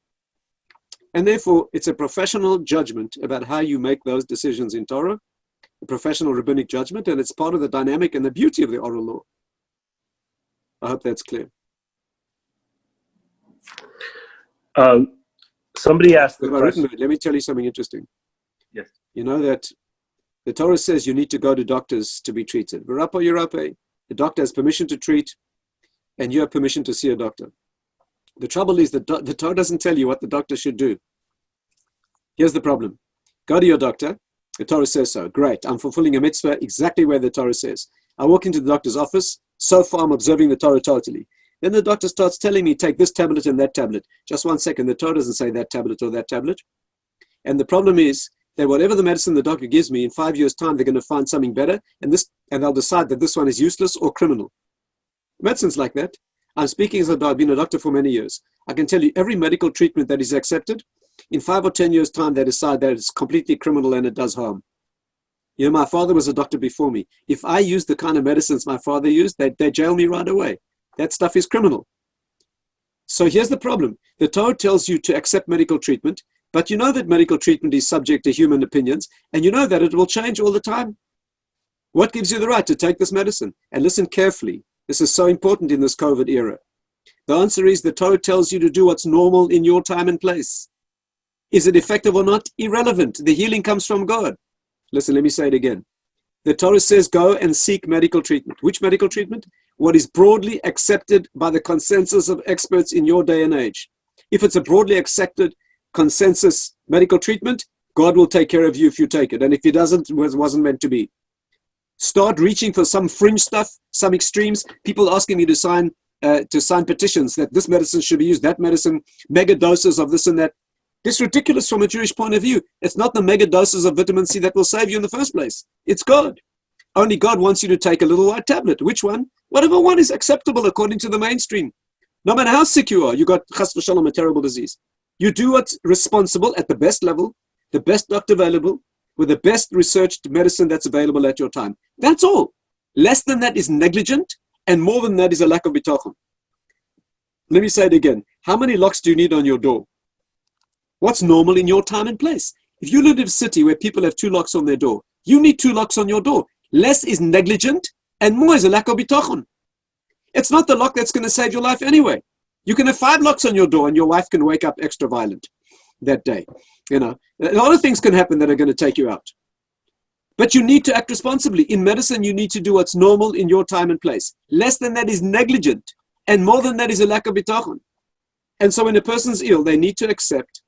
And therefore, it's a professional judgment about how you make those decisions in Torah, a professional rabbinic judgment, and it's part of the dynamic and the beauty of the oral law. I hope that's clear. Somebody asked the question. Let me tell you something interesting. Yes. You know that the Torah says you need to go to doctors to be treated. V'rapa yirape. The doctor has permission to treat, and you have permission to see a doctor. The trouble is that the Torah doesn't tell you what the doctor should do. Here's the problem. Go to your doctor. The Torah says so. Great. I'm fulfilling a mitzvah exactly where the Torah says. I walk into the doctor's office. So far, I'm observing the Torah totally. Then the doctor starts telling me, take this tablet and that tablet. Just 1 second. The Torah doesn't say that tablet or that tablet. And the problem is that whatever the medicine the doctor gives me, in 5 years' time, they're going to find something better, and they'll decide that this one is useless or criminal. Medicine's like that. I'm speaking as I've been a doctor for many years. I can tell you every medical treatment that is accepted, in 5 or 10 years' time, they decide that it's completely criminal and it does harm. You know, my father was a doctor before me. If I used the kind of medicines my father used, they'd jail me right away. That stuff is criminal. So here's the problem. The Torah tells you to accept medical treatment, but you know that medical treatment is subject to human opinions, and you know that it will change all the time. What gives you the right to take this medicine? And listen carefully. This is so important in this COVID era. The answer is the Torah tells you to do what's normal in your time and place. Is it effective or not? Irrelevant. The healing comes from God. Listen, let me say it again. The Torah says go and seek medical treatment. Which medical treatment? what is broadly accepted by the consensus of experts in your day and age. If it's a broadly accepted consensus medical treatment, God will take care of you if you take it. And if he doesn't, it wasn't meant to be. Start reaching for some fringe stuff, some extremes. People asking me to sign petitions that this medicine should be used, that medicine, mega doses of this and that. This is ridiculous from a Jewish point of view. It's not the mega doses of vitamin C that will save you in the first place. It's God. Only God wants you to take a little white tablet. Which one? Whatever one is acceptable according to the mainstream. No matter how sick you are, you got chas v'shalom, a terrible disease. You do what's responsible at the best level, the best doctor available, with the best researched medicine that's available at your time. That's all. Less than that is negligent, and more than that is a lack of bitachon. Let me say it again. How many locks do you need on your door? What's normal in your time and place? If you live in a city where people have 2 locks on their door, you need 2 locks on your door. Less is negligent, and more is a lack of bitachon. It's not the lock that's going to save your life anyway. You can have 5 locks on your door, and your wife can wake up extra violent that day. You know, a lot of things can happen that are going to take you out. But you need to act responsibly. In medicine, you need to do what's normal in your time and place. Less than that is negligent, and more than that is a lack of bitachon. And so when a person's ill, they need to accept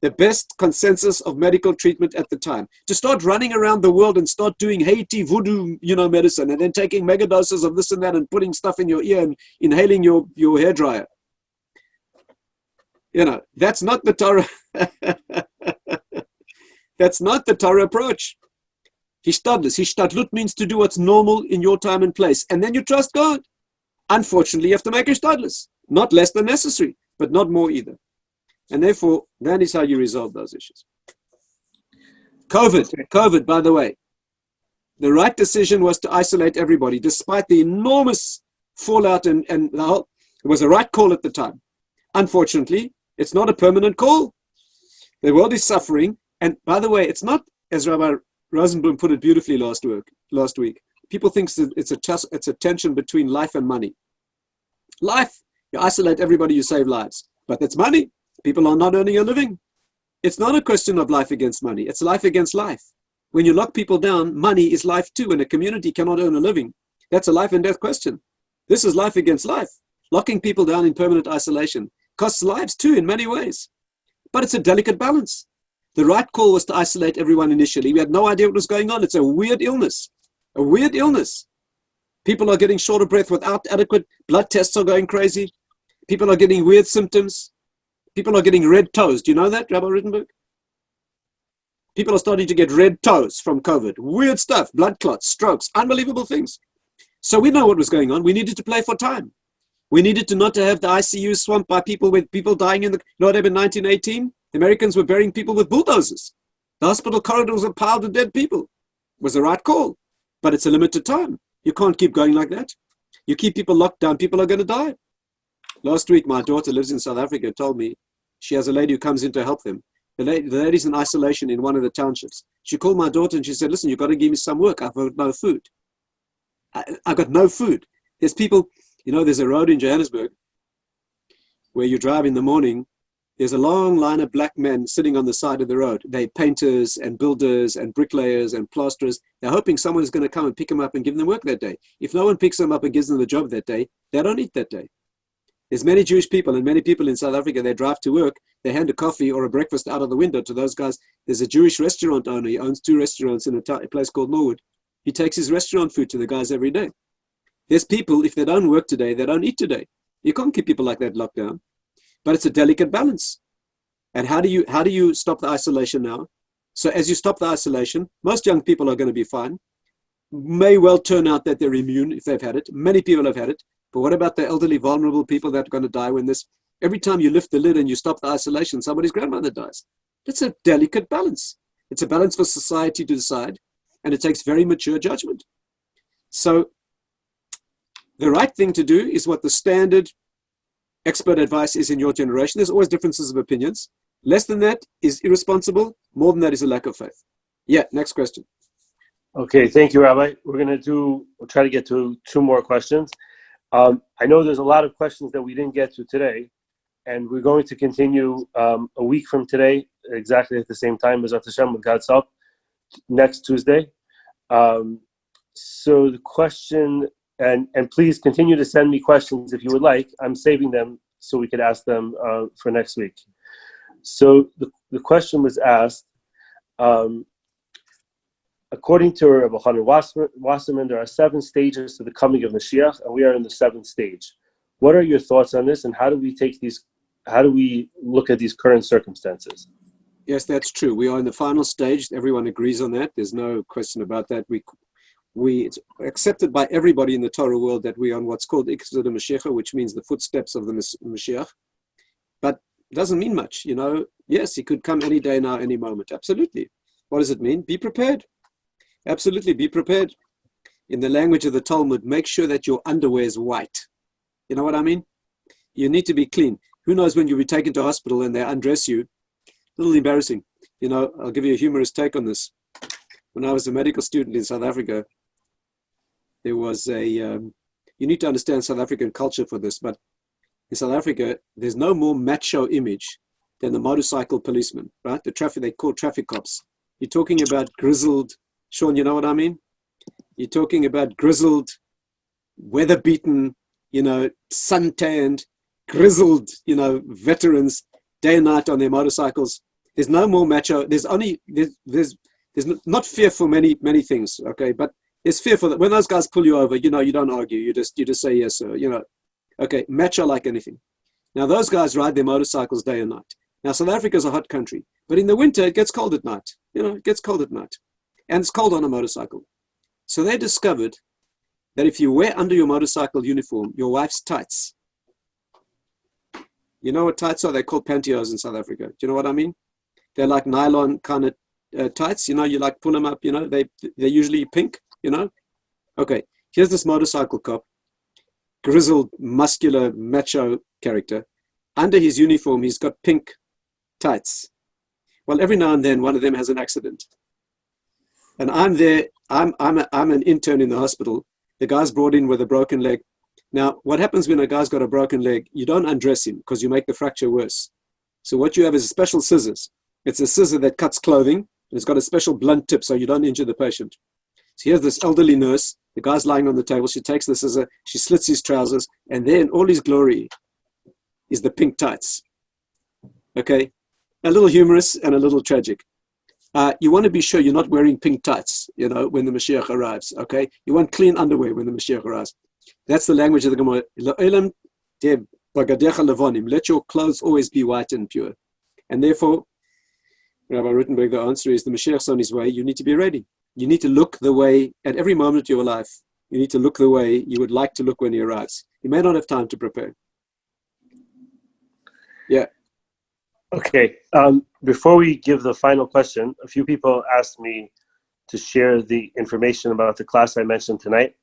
the best consensus of medical treatment at the time. To start running around the world and start doing Haiti voodoo, medicine, and then taking mega doses of this and that and putting stuff in your ear and inhaling your hairdryer. That's not the Torah. That's not the Torah approach. Hishtadlut means to do what's normal in your time and place. And then you trust God. Unfortunately, you have to make hishtadlus. Not less than necessary, but not more either. And therefore, that is how you resolve those issues. COVID, by the way. The right decision was to isolate everybody, despite the enormous fallout and the whole, it was the right call at the time. Unfortunately, it's not a permanent call. The world is suffering. And by the way, it's not, as Rabbi Rosenblum put it beautifully last week. People think that it's a tension between life and money. Life, you isolate everybody, you save lives. But that's money. People are not earning a living. It's not a question of life against money. It's life against life. When you lock people down, money is life too, and a community cannot earn a living. That's a life and death question. This is life against life. Locking people down in permanent isolation costs lives too in many ways. But it's a delicate balance. The right call was to isolate everyone initially. We had no idea what was going on. It's a weird illness. A weird illness. People are getting short of breath without adequate blood tests are going crazy. People are getting weird symptoms. People are getting red toes. Do you know that, Rabbi Rittenberg? People are starting to get red toes from COVID. Weird stuff, blood clots, strokes, unbelievable things. So we know what was going on. We needed to play for time. We needed to not to have the ICU swamped by people with people dying in the, in 1918? The Americans were burying people with bulldozers. The hospital corridors were piled with dead people. It was the right call, but it's a limited time. You can't keep going like that. You keep people locked down, people are going to die. Last week, my daughter lives in South Africa, told me she has a lady who comes in to help them. The lady's in isolation in one of the townships. She called my daughter and she said, listen, you've got to give me some work. I've got no food. I've got no food. There's people, there's a road in Johannesburg where you drive in the morning. There's a long line of black men sitting on the side of the road. They're painters and builders and bricklayers and plasterers. They're hoping someone is going to come and pick them up and give them work that day. If no one picks them up and gives them the job that day, they don't eat that day. There's many Jewish people and many people in South Africa, they drive to work, they hand a coffee or a breakfast out of the window to those guys. There's a Jewish restaurant owner. He owns 2 restaurants in a place called Mourn. He takes his restaurant food to the guys every day. There's people, if they don't work today, they don't eat today. You can't keep people like that locked down. But it's a delicate balance. And how do you stop the isolation now? So as you stop the isolation, most young people are going to be fine. May well turn out that they're immune if they've had it. Many people have had it. But what about the elderly, vulnerable people that are going to die when this, every time you lift the lid and you stop the isolation, somebody's grandmother dies. It's a delicate balance. It's a balance for society to decide, and it takes very mature judgment. So the right thing to do is what the standard expert advice is in your generation. There's always differences of opinions. Less than that is irresponsible. More than that is a lack of faith. Yeah, next question. Okay, thank you, Rabbi. We'll try to get to 2 more questions. I know there's a lot of questions that we didn't get to today, and we're going to continue a week from today, exactly at the same time as Hashem with God's help, next Tuesday. So the question And please continue to send me questions if you would like. I'm saving them so we could ask them for next week. So the question was asked, according to Rabbi Wasserman, there are 7 stages to the coming of Mashiach, and we are in the 7th stage. What are your thoughts on this, and how do we look at these current circumstances? Yes, that's true. We are in the final stage. Everyone agrees on that. There's no question about that. It's accepted by everybody in the Torah world that we are on what's called Ikzud Mashiach, which means the footsteps of the Mashiach. But it doesn't mean much, you know. Yes, he could come any day now, any moment. Absolutely. What does it mean? Be prepared. Absolutely, be prepared. In the language of the Talmud, make sure that your underwear is white. You know what I mean? You need to be clean. Who knows when you'll be taken to hospital and they undress you? A little embarrassing. You know, I'll give you a humorous take on this. When I was a medical student in South Africa, there was you need to understand South African culture for this, but in South Africa, there's no more macho image than the motorcycle policeman, right? They call traffic cops. You're talking about grizzled, Sean, you know what I mean? You're talking about grizzled, weather-beaten, you know, sun-tanned, grizzled, you know, veterans, day and night on their motorcycles. There's no more macho. There's not fear for many things, okay? But there's fear for that. When those guys pull you over, you know, you don't argue. You just say yes, sir. You know, okay, macho like anything. Now those guys ride their motorcycles day and night. Now South Africa's a hot country, but in the winter it gets cold at night. You know, it gets cold at night, and it's cold on a motorcycle. So they discovered that if you wear under your motorcycle uniform your wife's tights. You know what tights are? They're called pantyhose in South Africa. Do you know what I mean? They're like nylon kind of tights. You know, you like pull them up. You know, they're usually pink. You know, okay. Here's this motorcycle cop, grizzled, muscular, macho character. Under his uniform, he's got pink tights. Well, every now and then, one of them has an accident, and I'm there. I'm an intern in the hospital. The guy's brought in with a broken leg. Now, what happens when a guy's got a broken leg? You don't undress him because you make the fracture worse. So what you have is special scissors. It's a scissor that cuts clothing, and it's got a special blunt tip so you don't injure the patient. So here's this elderly nurse. The guy's lying on the table. She takes the scissor, she slits his trousers, and there in all his glory is the pink tights. Okay? A little humorous and a little tragic. You want to be sure you're not wearing pink tights, you know, when the Mashiach arrives, okay? You want clean underwear when the Mashiach arrives. That's the language of the Gemara. Let your clothes always be white and pure. And therefore, Rabbi Rittenberg, the answer is the Mashiach's on his way. You need to be ready. You need to look the way, at every moment of your life, you need to look the way you would like to look when he arrives. You may not have time to prepare. Yeah. Okay. Before we give the final question, a few people asked me to share the information about the class I mentioned tonight.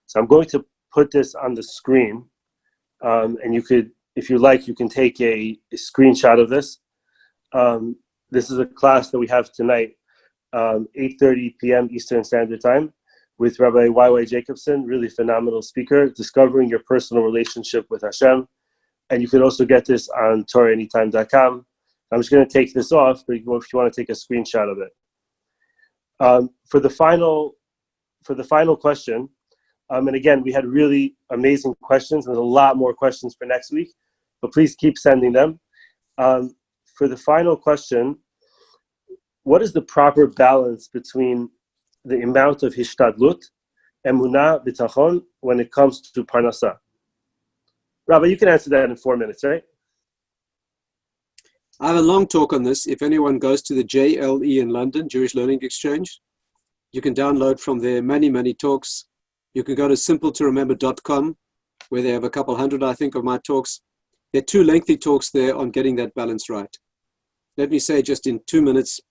So I'm going to put this on the screen, and you could, if you like, you can take a screenshot of this. This is a class that we have tonight, 8:30 p.m. Eastern Standard Time, with Rabbi Y.Y. Jacobson, really phenomenal speaker, discovering your personal relationship with Hashem. And you can also get this on TorahAnytime.com. I'm just going to take this off, but if you want to take a screenshot of it. For the final question, and again, we had really amazing questions. There's a lot more questions for next week, but please keep sending them. For the final question, what is the proper balance between the amount of hishtadlut, emunah, bitachon, when it comes to parnasa? Rabbi, you can answer that in 4 minutes, right? I have a long talk on this. If anyone goes to the JLE in London, Jewish Learning Exchange, you can download from there many talks. You can go to simpletoremember.com, where they have a couple hundred, I think, of my talks. There are 2 lengthy talks there on getting that balance right. Let me say just in 2 minutes,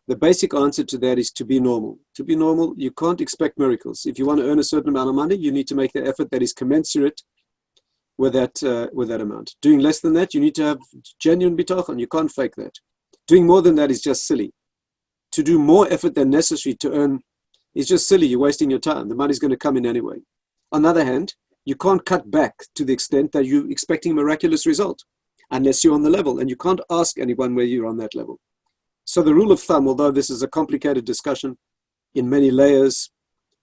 the basic answer to that is to be normal. To be normal, you can't expect miracles. If you want to earn a certain amount of money, you need to make the effort that is commensurate with that amount. Doing less than that, you need to have genuine bitachon. You can't fake that. Doing more than that is just silly. To do more effort than necessary to earn is just silly. You're wasting your time. The money's going to come in anyway. On the other hand, you can't cut back to the extent that you're expecting a miraculous result unless you're on the level, and you can't ask anyone where you're on that level. So the rule of thumb, although this is a complicated discussion in many layers,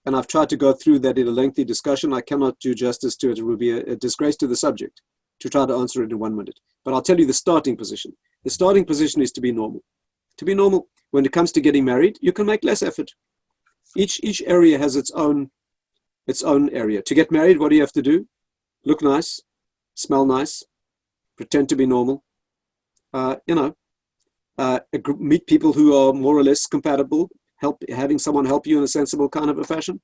and I've tried to go through that in a lengthy discussion. I cannot do justice to it. It would be a disgrace to the subject to try to answer it in 1 minute. But I'll tell you the starting position. The starting position is to be normal. To be normal, when it comes to getting married, you can make less effort. Each area has its own area. To get married, what do you have to do? Look nice, smell nice, pretend to be normal. Meet people who are more or less compatible, having someone help you in a sensible kind of a fashion.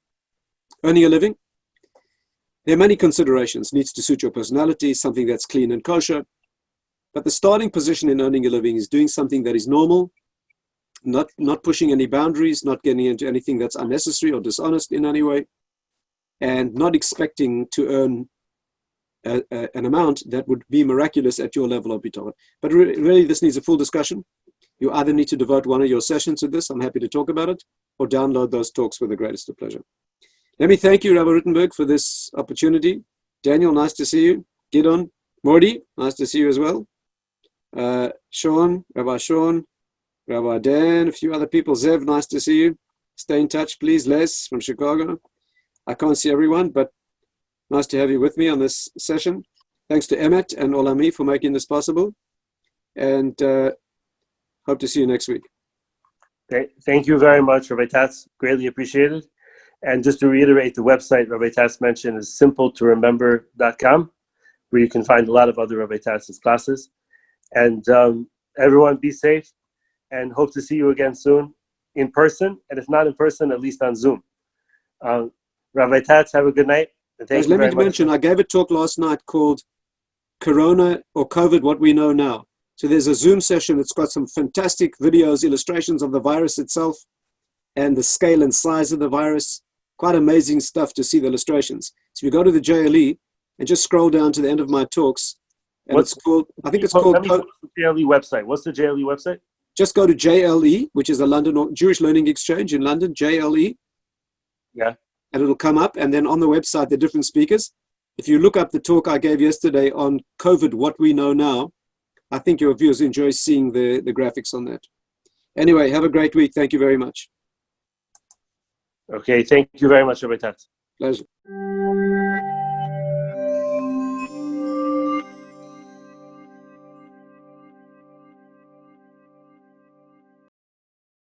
Earning a living. There are many considerations. Needs to suit your personality, something that's clean and kosher. But the starting position in earning a living is doing something that is normal, not pushing any boundaries, not getting into anything that's unnecessary or dishonest in any way, and not expecting to earn an amount that would be miraculous at your level of bitachon. But really, this needs a full discussion. You either need to devote one of your sessions to this, I'm happy to talk about it, or download those talks with the greatest of pleasure. Let me thank you, Rabbi Rittenberg, for this opportunity. Daniel, nice to see you. Gidon, Mordi, nice to see you as well. Sean, Rabbi Dan, a few other people. Zev, nice to see you. Stay in touch, please. Les from Chicago. I can't see everyone, but nice to have you with me on this session. Thanks to Emmet and Olami for making this possible. And hope to see you next week. Thank you very much, Rabbi Tatz. Greatly appreciated. And just to reiterate, the website Rabbi Tatz mentioned is simpletoremember.com, where you can find a lot of other Rabbi Tatz's classes. And everyone be safe, and hope to see you again soon in person, and if not in person, at least on Zoom. Rabbi Tatz, have a good night. And thank you very much. Let me mention, I gave a talk last night called Corona or COVID, What We Know Now. So there's a Zoom session. It's got some fantastic videos, illustrations of the virus itself and the scale and size of the virus. Quite amazing stuff to see the illustrations. So you go to the JLE and just scroll down to the end of my talks. And it's called, I think it's called... What's the JLE website? What's the JLE website? Just go to JLE, which is a London Jewish Learning Exchange in London, JLE. Yeah. And it'll come up. And then on the website, the different speakers. If you look up the talk I gave yesterday on COVID, What We Know Now, I think your viewers enjoy seeing the graphics on that. Anyway, have a great week. Thank you very much. Okay, thank you very much, Rabbi Tatz. Pleasure.